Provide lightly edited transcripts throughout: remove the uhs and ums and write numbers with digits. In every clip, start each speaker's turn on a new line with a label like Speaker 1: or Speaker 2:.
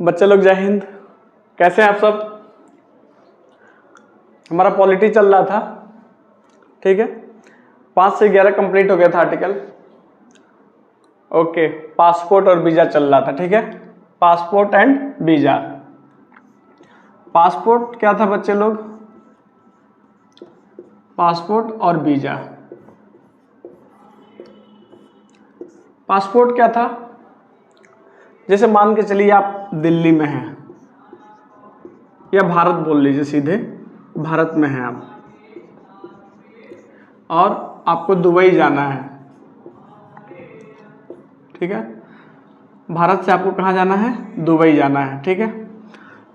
Speaker 1: बच्चे लोग जय हिंद। कैसे हैं आप सब? हमारा पॉलिटी चल रहा था, ठीक है। 5 से 11 कंप्लीट हो गया था आर्टिकल। ओके, पासपोर्ट और वीज़ा चल रहा था, ठीक है। Passport and visa. पासपोर्ट क्या था बच्चे लोग? पासपोर्ट और वीज़ा। पासपोर्ट क्या था? जैसे मान के चलिए आप दिल्ली में हैं, या भारत बोल लीजिए, सीधे भारत में हैं आप, और आपको दुबई जाना है, ठीक है। भारत से आपको कहाँ जाना है? दुबई जाना है, ठीक है।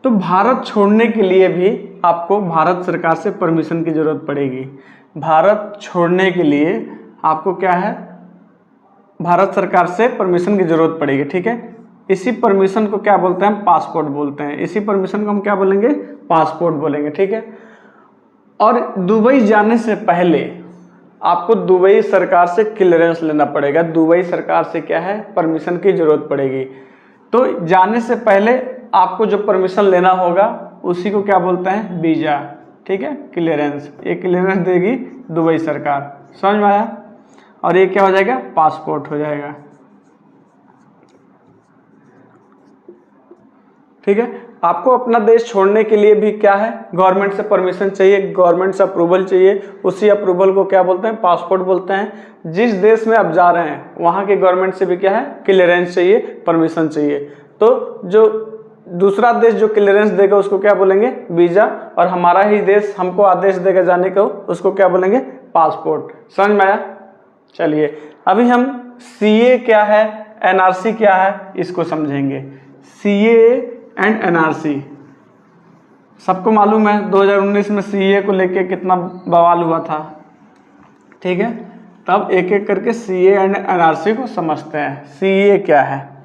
Speaker 1: तो भारत छोड़ने के लिए भी आपको भारत सरकार से परमिशन की ज़रूरत पड़ेगी। भारत छोड़ने के लिए आपको क्या है? भारत सरकार से परमिशन की ज़रूरत पड़ेगी, ठीक है। इसी परमिशन को क्या बोलते हैं? पासपोर्ट बोलते हैं। इसी परमिशन को हम क्या बोलेंगे? पासपोर्ट बोलेंगे, ठीक है। और दुबई जाने से पहले आपको दुबई सरकार से क्लियरेंस लेना पड़ेगा। दुबई सरकार से क्या है? परमिशन की ज़रूरत पड़ेगी। तो जाने से पहले आपको जो परमिशन लेना होगा उसी को क्या बोलते हैं? वीज़ा, ठीक है, क्लियरेंस। ये क्लियरेंस देगी दुबई सरकार। समझ में आया? और ये क्या हो जाएगा? पासपोर्ट हो जाएगा, ठीक है। आपको अपना देश छोड़ने के लिए भी क्या है? गवर्नमेंट से परमिशन चाहिए, गवर्नमेंट से अप्रूवल चाहिए। उसी अप्रूवल को क्या बोलते हैं? पासपोर्ट बोलते हैं। जिस देश में आप जा रहे हैं वहाँ के गवर्नमेंट से भी क्या है? क्लियरेंस चाहिए, परमिशन चाहिए। तो जो दूसरा देश जो क्लियरेंस देगा उसको क्या बोलेंगे? वीज़ा। और हमारा ही देश हमको आदेश देगा जाने को, उसको क्या बोलेंगे? पासपोर्ट। समझ में आया? चलिए अभी हम CA क्या है, NRC क्या है, इसको समझेंगे। CA एंड NRC सबको मालूम है 2019 में CA को लेके कितना बवाल हुआ था, ठीक है। तब एक एक करके CA एंड NRC को समझते हैं। CA क्या है?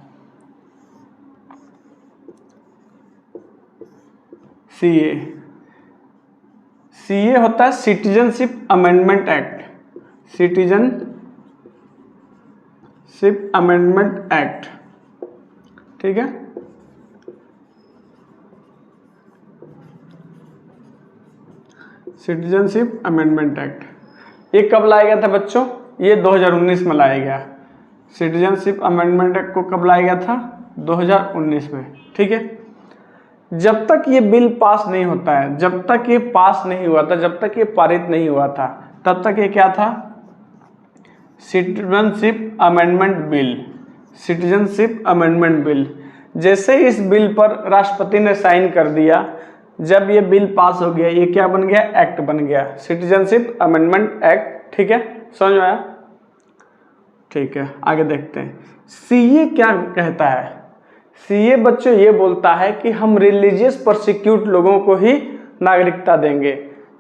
Speaker 1: CA होता है citizenship amendment act. Citizenship amendment act, ठीक है। सिटीजनशिप अमेंडमेंट एक्ट ये कब लाया गया था बच्चों? ये 2019 में लाया गया। सिटीजनशिप अमेंडमेंट एक्ट को कब लाया गया था? 2019 में, ठीक है। जब तक ये बिल पास नहीं होता है, जब तक ये पास नहीं हुआ था, जब तक ये पारित नहीं हुआ था, तब तक ये क्या था? Citizenship amendment bill. Citizenship amendment bill. जैसे इस बिल पर राष्ट्रपति ने साइन कर दिया, जब ये बिल पास हो गया, ये क्या बन गया? एक्ट बन गया, सिटीजनशिप अमेंडमेंट एक्ट, ठीक है। समझ में आया? ठीक है, आगे देखते हैं। CA क्या कहता है? CA बच्चों ये बोलता है कि हम रिलीजियस परसिक्यूट लोगों को ही नागरिकता देंगे।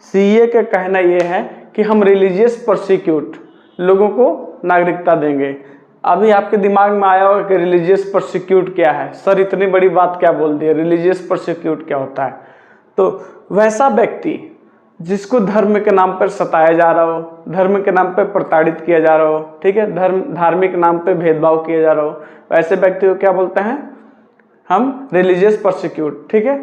Speaker 1: CA का कहना ये है कि हम रिलीजियस परसिक्यूट लोगों को नागरिकता देंगे। अभी आपके दिमाग में आया होगा कि रिलीजियस परसिक्यूट क्या है। सर इतनी बड़ी बात क्या बोल दी है, रिलीजियस परसिक्यूट क्या होता है? तो वैसा व्यक्ति जिसको धर्म के नाम पर सताया जा रहा हो, धर्म के नाम पर प्रताड़ित किया जा रहा हो, ठीक है, धार्मिक नाम पे भेदभाव किया जा रहा हो, वैसे व्यक्ति को क्या बोलते हैं? हम रिलीजियस परसिक्यूट, ठीक है।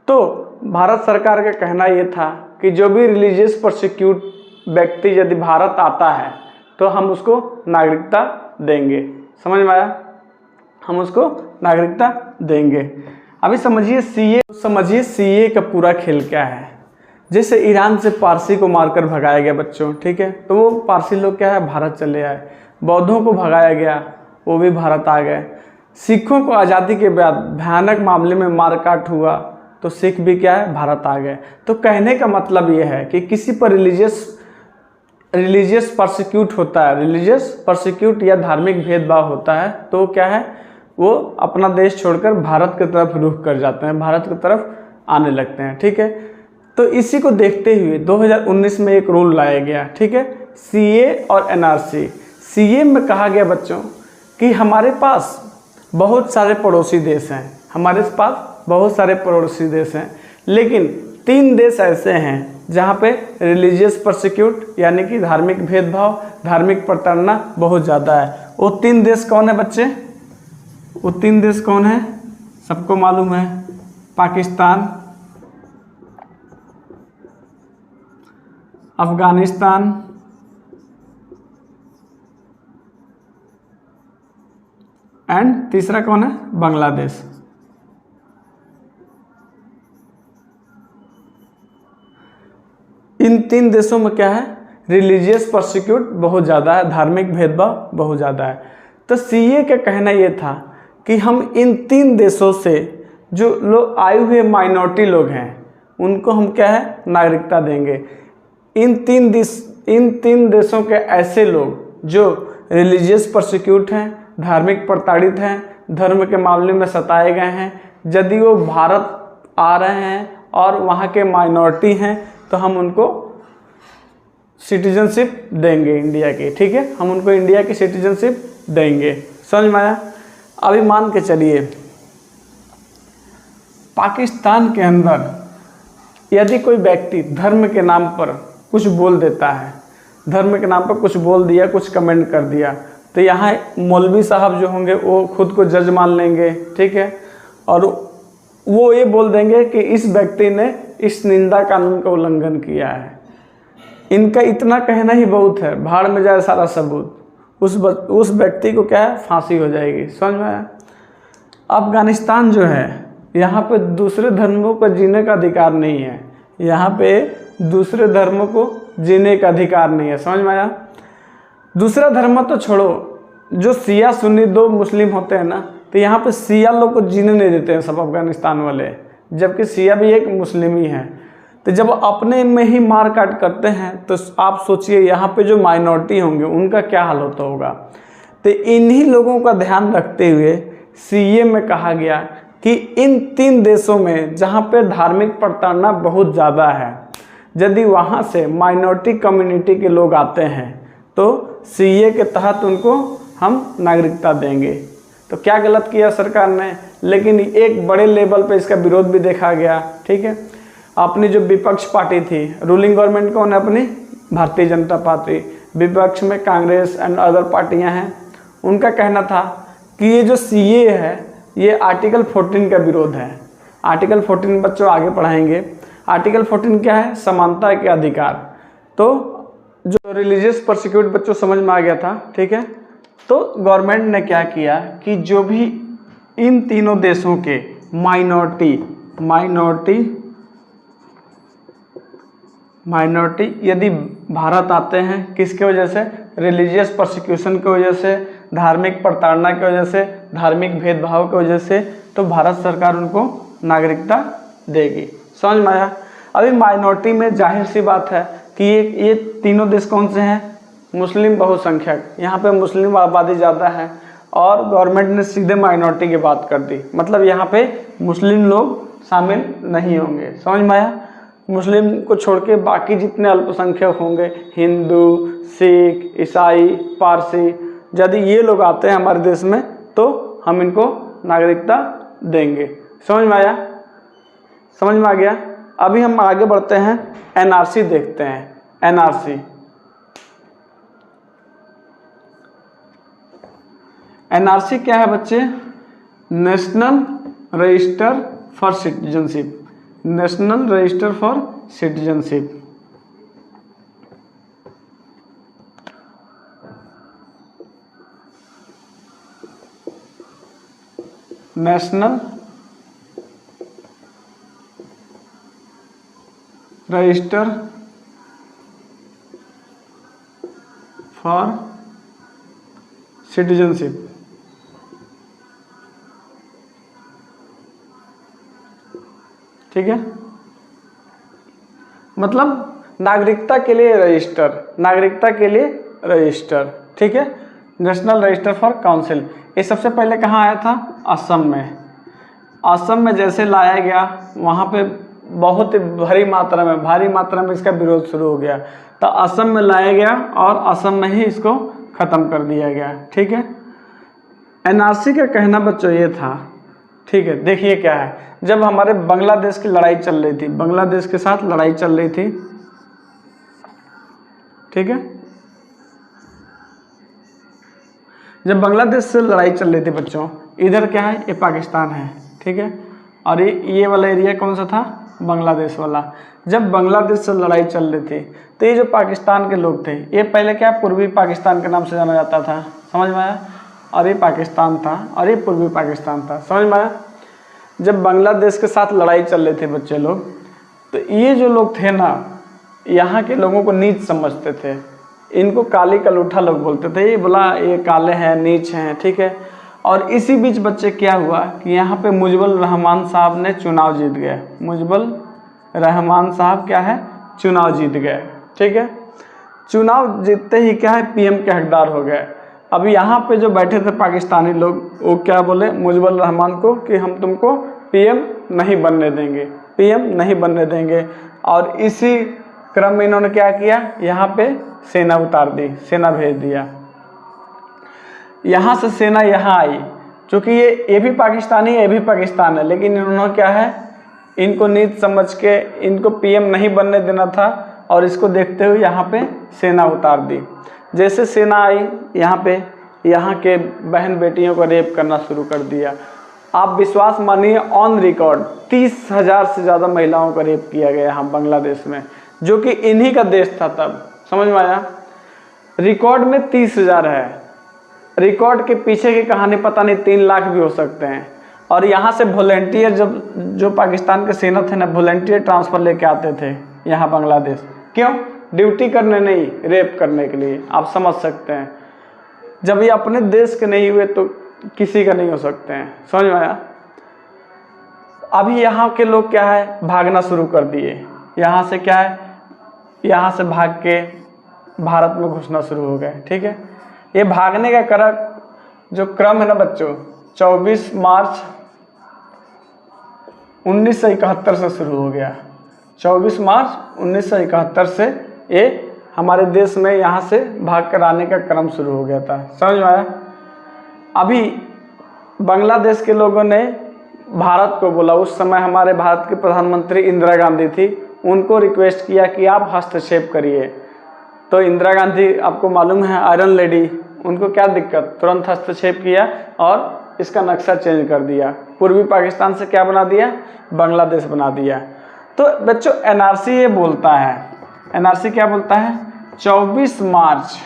Speaker 1: तो भारत सरकार का कहना ये था कि जो भी रिलीजियस परसिक्यूट व्यक्ति यदि भारत आता है तो हम उसको नागरिकता देंगे। समझ में आया? हम उसको नागरिकता देंगे। अभी समझिए CA का पूरा खेल क्या है। जैसे ईरान से पारसी को मारकर भगाया गया बच्चों, ठीक है, तो वो पारसी लोग क्या है? भारत चले आए। बौद्धों को भगाया गया, वो भी भारत आ गए। सिखों को आज़ादी के बाद भयानक मामले में मारकाट हुआ तो सिख भी क्या है? भारत आ गए। तो कहने का मतलब ये है कि किसी पर रिलीजियस परसिक्यूट होता है, रिलीजियस परसिक्यूट या धार्मिक भेदभाव होता है, तो क्या है? वो अपना देश छोड़कर भारत की तरफ रुख कर जाते हैं, भारत की तरफ आने लगते हैं, ठीक है। तो इसी को देखते हुए 2019 में एक रूल लाया गया, ठीक है, CA और NRC। CA में कहा गया बच्चों कि हमारे पास बहुत सारे पड़ोसी देश हैं, हमारे पास बहुत सारे पड़ोसी देश हैं, लेकिन 3 देश ऐसे हैं जहाँ पे रिलीजियस परसिक्यूट यानी कि धार्मिक भेदभाव, धार्मिक प्रताड़ना बहुत ज़्यादा है। वो 3 देश कौन है बच्चे? वो 3 देश कौन है? सबको मालूम है, पाकिस्तान, अफगानिस्तान, एंड तीसरा कौन है, बांग्लादेश। इन 3 देशों में क्या है, रिलीजियस परसिक्यूट बहुत ज़्यादा है, धार्मिक भेदभाव बहुत ज़्यादा है। तो सीए का कहना ये था कि हम इन 3 देशों से जो लोग आए हुए माइनॉरिटी लोग हैं उनको हम क्या है, नागरिकता देंगे। इन 3 देशों के ऐसे लोग जो रिलीजियस परसिक्यूट हैं, धार्मिक प्रताड़ित हैं, धर्म के मामले में सताए गए हैं, यदि वो भारत आ रहे हैं और वहाँ के माइनॉरिटी हैं तो हम उनको सिटीजनशिप देंगे इंडिया की। ठीक है, हम उनको इंडिया की सिटीजनशिप देंगे। समझ में आया? अभी मान के चलिए पाकिस्तान के अंदर यदि कोई व्यक्ति धर्म के नाम पर कुछ बोल देता है, धर्म के नाम पर कुछ बोल दिया, कुछ कमेंट कर दिया, तो यहाँ मौलवी साहब जो होंगे वो खुद को जज मान लेंगे। ठीक है, और वो ये बोल देंगे कि इस व्यक्ति ने इस निंदा कानून का उल्लंघन किया है। इनका इतना कहना ही बहुत है, भाड़ में जाए सारा सबूत, उस व्यक्ति को क्या है, फांसी हो जाएगी। समझ में आया? अफगानिस्तान जो है यहाँ पे दूसरे धर्मों को जीने का अधिकार नहीं है, यहाँ पे दूसरे धर्मों को जीने का अधिकार नहीं है। समझ में आया? दूसरा धर्म तो छोड़ो, जो शिया सुन्नी 2 मुस्लिम होते हैं ना, तो यहाँ पे शिया लोग को जीने नहीं देते हैं सब अफगानिस्तान वाले, जबकि शिया भी एक मुस्लिम ही है। तो जब अपने में ही मार काट करते हैं तो आप सोचिए यहाँ पे जो माइनॉरिटी होंगे उनका क्या हाल होता होगा। तो इन्हीं लोगों का ध्यान रखते हुए सीए में कहा गया कि इन 3 देशों में जहाँ पे धार्मिक प्रताड़ना बहुत ज़्यादा है, यदि वहाँ से माइनॉरिटी कम्युनिटी के लोग आते हैं तो सीए के तहत उनको हम नागरिकता देंगे। तो क्या गलत किया सरकार ने, लेकिन एक बड़े लेवल पे इसका विरोध भी देखा गया। ठीक है, अपनी जो विपक्ष पार्टी थी, रूलिंग गवर्नमेंट कौन है अपनी, भारतीय जनता पार्टी, विपक्ष में कांग्रेस एंड अदर पार्टियां हैं, उनका कहना था कि ये जो सीए है ये आर्टिकल 14 का विरोध है। आर्टिकल 14 बच्चों आगे पढ़ाएंगे। आर्टिकल 14 क्या है, समानता के अधिकार। तो जो रिलीजियस परसिक्यूट बच्चों समझ में आ गया था। ठीक है, तो गवर्नमेंट ने क्या किया कि जो भी इन तीनों देशों के माइनॉरिटी यदि भारत आते हैं, किसके वजह से, रिलीजियस परसिक्यूशन की वजह से, धार्मिक प्रताड़ना की वजह से, धार्मिक भेदभाव की वजह से, तो भारत सरकार उनको नागरिकता देगी। समझ में आया? अभी माइनॉरिटी में जाहिर सी बात है कि ये तीनों देश कौन से हैं, मुस्लिम बहुसंख्यक, यहाँ पे मुस्लिम आबादी ज़्यादा है और गवर्नमेंट ने सीधे माइनॉरिटी की बात कर दी, मतलब यहाँ पे मुस्लिम लोग शामिल नहीं होंगे। समझ में आया? मुस्लिम को छोड़ के बाकी जितने अल्पसंख्यक होंगे, हिंदू, सिख, ईसाई, पारसी, यदि ये लोग आते हैं हमारे देश में तो हम इनको नागरिकता देंगे। समझ में आया? समझ में आ गया? अभी हम आगे बढ़ते हैं, एनआरसी देखते हैं। एनआरसी क्या है बच्चे? National register for citizenship. National register for citizenship. National register for citizenship. ठीक है, मतलब नागरिकता के लिए रजिस्टर, नागरिकता के लिए रजिस्टर। ठीक है, नेशनल रजिस्टर फॉर काउंसिल। ये सबसे पहले कहाँ आया था? असम में। असम में जैसे लाया गया वहाँ पे बहुत भारी मात्रा में इसका विरोध शुरू हो गया, तो असम में लाया गया और असम में ही इसको ख़त्म कर दिया गया। ठीक है, एनआरसी का कहना बच्चों ये था। ठीक है, देखिए क्या है, जब हमारे बांग्लादेश की लड़ाई चल रही थी, बांग्लादेश के साथ लड़ाई चल रही थी, ठीक है, जब बांग्लादेश से लड़ाई चल रही थी बच्चों, इधर क्या है, ये पाकिस्तान है। ठीक है। और ये वाला एरिया कौन सा था, बांग्लादेश वाला। जब बांग्लादेश से लड़ाई चल रही थी तो ये जो पाकिस्तान के लोग थे, ये पहले क्या पूर्वी पाकिस्तान के नाम से जाना जाता था, समझ में आया। और ये पाकिस्तान था और ये पूर्वी पाकिस्तान था, समझ में आया। जब बांग्लादेश के साथ लड़ाई चल रही थी बच्चे लोग, तो ये जो लोग थे ना, यहाँ के लोगों को नीच समझते थे। इनको काली कलूठा लोग बोलते थे, ये बोला ये काले हैं, नीच हैं, ठीक है। और इसी बीच बच्चे क्या हुआ कि यहाँ पे मुजबल रहमान साहब ने चुनाव जीत गए। मुजबल रहमान साहब क्या है, चुनाव जीत गए, ठीक है। चुनाव जीतते ही क्या है, पीएम के हकदार हो गए। अब यहाँ पे जो बैठे थे पाकिस्तानी लोग, वो क्या बोले मुजबल रहमान को कि हम तुमको पीएम नहीं बनने देंगे, पीएम नहीं बनने देंगे। और इसी क्रम में इन्होंने क्या किया, यहाँ पे सेना उतार दी, सेना भेज दिया। यहाँ से सेना यहाँ आई, क्योंकि ये भी पाकिस्तानी है, ये भी पाकिस्तान है, लेकिन इन्होंने क्या है, इनको नीच समझ के इनको पीएम नहीं बनने देना था। और इसको देखते हुए यहाँ पे सेना उतार दी। जैसे सेना आई यहाँ पे, यहाँ के बहन बेटियों को रेप करना शुरू कर दिया। आप विश्वास मानिए, ऑन रिकॉर्ड 30,000 से ज़्यादा महिलाओं का रेप किया गया यहाँ बांग्लादेश में, जो कि इन्हीं का देश था तब, समझ में आया। रिकॉर्ड में 30,000 है, रिकॉर्ड के पीछे की कहानी पता नहीं 3 लाख भी हो सकते हैं। और यहाँ से वॉलंटियर जो पाकिस्तान के सेना थे ना, वॉलंटियर ट्रांसफ़र लेके आते थे यहाँ बांग्लादेश। क्यों? ड्यूटी करने नहीं, रेप करने के लिए। आप समझ सकते हैं, जब ये अपने देश के नहीं हुए तो किसी का नहीं हो सकते हैं, समझ में आया। अभी यहाँ के लोग क्या है, भागना शुरू कर दिए। यहाँ से क्या है, यहाँ से भाग के भारत में घुसना शुरू हो गए, ठीक है। ये भागने का जो क्रम है ना बच्चों, 24 मार्च 1971 से शुरू हो गया। 24 मार्च 1971 से ये हमारे देश में यहाँ से भाग कर आने का क्रम शुरू हो गया था, समझ में आया। अभी बांग्लादेश के लोगों ने भारत को बोला, उस समय हमारे भारत के प्रधानमंत्री इंदिरा गांधी थी, उनको रिक्वेस्ट किया कि आप हस्तक्षेप करिए। तो इंदिरा गांधी आपको मालूम है आयरन लेडी, उनको क्या दिक्कत, तुरंत हस्तक्षेप किया और इसका नक्शा चेंज कर दिया। पूर्वी पाकिस्तान से क्या बना दिया, बांग्लादेश बना दिया। तो बच्चों एनआरसी ये बोलता है, एनआरसी क्या बोलता है, 24 मार्च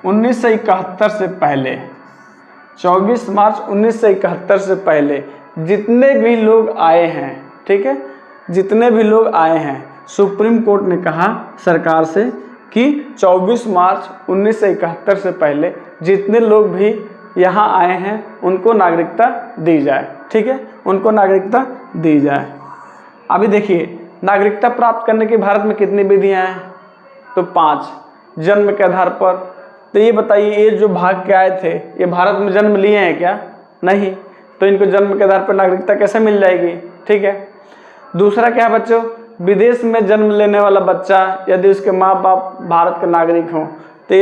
Speaker 1: 1971 से पहले, 24 मार्च 1971 से पहले जितने भी लोग आए हैं, ठीक है, जितने भी लोग आए हैं, सुप्रीम कोर्ट ने कहा सरकार से कि 24 मार्च 1971 से पहले जितने लोग भी यहाँ आए हैं उनको नागरिकता दी जाए, ठीक है, उनको नागरिकता दी जाए। अभी देखिए, नागरिकता प्राप्त करने की भारत में कितनी विधियाँ हैं, तो 5, जन्म के आधार पर। तो ये बताइए, ये जो भाग के आए थे, ये भारत में जन्म लिए हैं क्या, नहीं, तो इनको जन्म के आधार पर नागरिकता कैसे मिल जाएगी, ठीक है। दूसरा क्या है बच्चों, विदेश में जन्म लेने वाला बच्चा यदि उसके माँ बाप भारत के नागरिक हों तो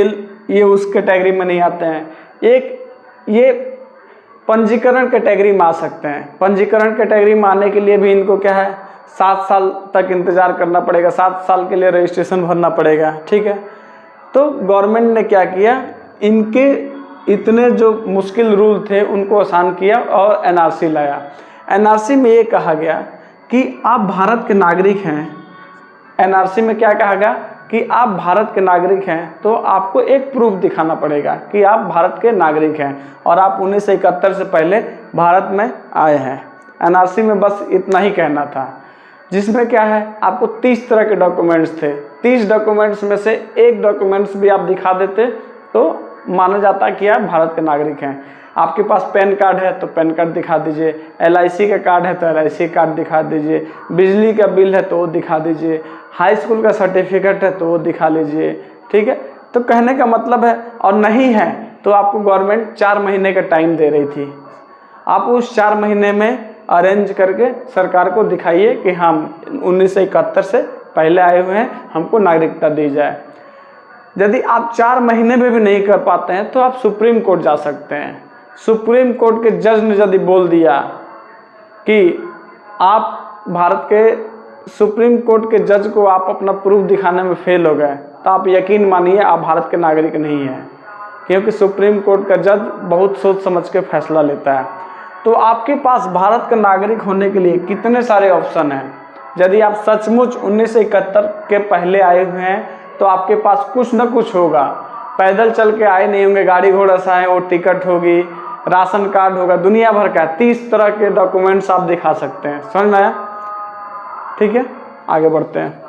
Speaker 1: ये उस कैटेगरी में नहीं आते हैं। ये पंजीकरण कैटेगरी में आ सकते हैं। पंजीकरण कैटेगरी में आने के लिए भी इनको क्या है, 7 साल तक इंतज़ार करना पड़ेगा, 7 साल के लिए रजिस्ट्रेशन भरना पड़ेगा, ठीक है। तो गवर्नमेंट ने क्या किया, इनके इतने जो मुश्किल रूल थे उनको आसान किया और एनआरसी लाया। एनआरसी में ये कहा गया कि आप भारत के नागरिक हैं। एनआरसी में क्या कहा गया कि आप भारत के नागरिक हैं, तो आपको एक प्रूफ दिखाना पड़ेगा कि आप भारत के नागरिक हैं और आप 1971 से पहले भारत में आए हैं। एनआरसी में बस इतना ही कहना था, जिसमें क्या है, आपको 30 तरह के डॉक्यूमेंट्स थे। 30 डॉक्यूमेंट्स में से एक डॉक्यूमेंट्स भी आप दिखा देते तो माना जाता कि आप भारत के नागरिक हैं। आपके पास पैन कार्ड है तो पैन कार्ड दिखा दीजिए, LIC का कार्ड है तो LIC कार्ड दिखा दीजिए, बिजली का बिल है तो वो दिखा दीजिए, हाई स्कूल का सर्टिफिकेट है तो वो दिखा लीजिए, ठीक है। तो कहने का मतलब है, और नहीं है तो आपको गवर्नमेंट 4 महीने का टाइम दे रही थी। आप उस 4 महीने में अरेंज करके सरकार को दिखाइए कि हम 1971 से पहले आए हुए हैं, हमको नागरिकता दी जाए। यदि आप 4 महीने में भी नहीं कर पाते हैं तो आप सुप्रीम कोर्ट जा सकते हैं। सुप्रीम कोर्ट के जज ने यदि बोल दिया कि आप भारत के, सुप्रीम कोर्ट के जज को आप अपना प्रूफ दिखाने में फेल हो गए, तो आप यकीन मानिए आप भारत के नागरिक नहीं हैं, क्योंकि सुप्रीम कोर्ट का जज बहुत सोच समझ के फैसला लेता है। तो आपके पास भारत का नागरिक होने के लिए कितने सारे ऑप्शन हैं। यदि आप सचमुच 1971 के पहले आए हुए हैं तो आपके पास कुछ न कुछ होगा। पैदल चल के आए नहीं होंगे, गाड़ी घोड़ा से आए, वो टिकट होगी, राशन कार्ड होगा, दुनिया भर का 30 तरह के डॉक्यूमेंट्स आप दिखा सकते हैं। समझ में आया? ठीक है, आगे बढ़ते हैं।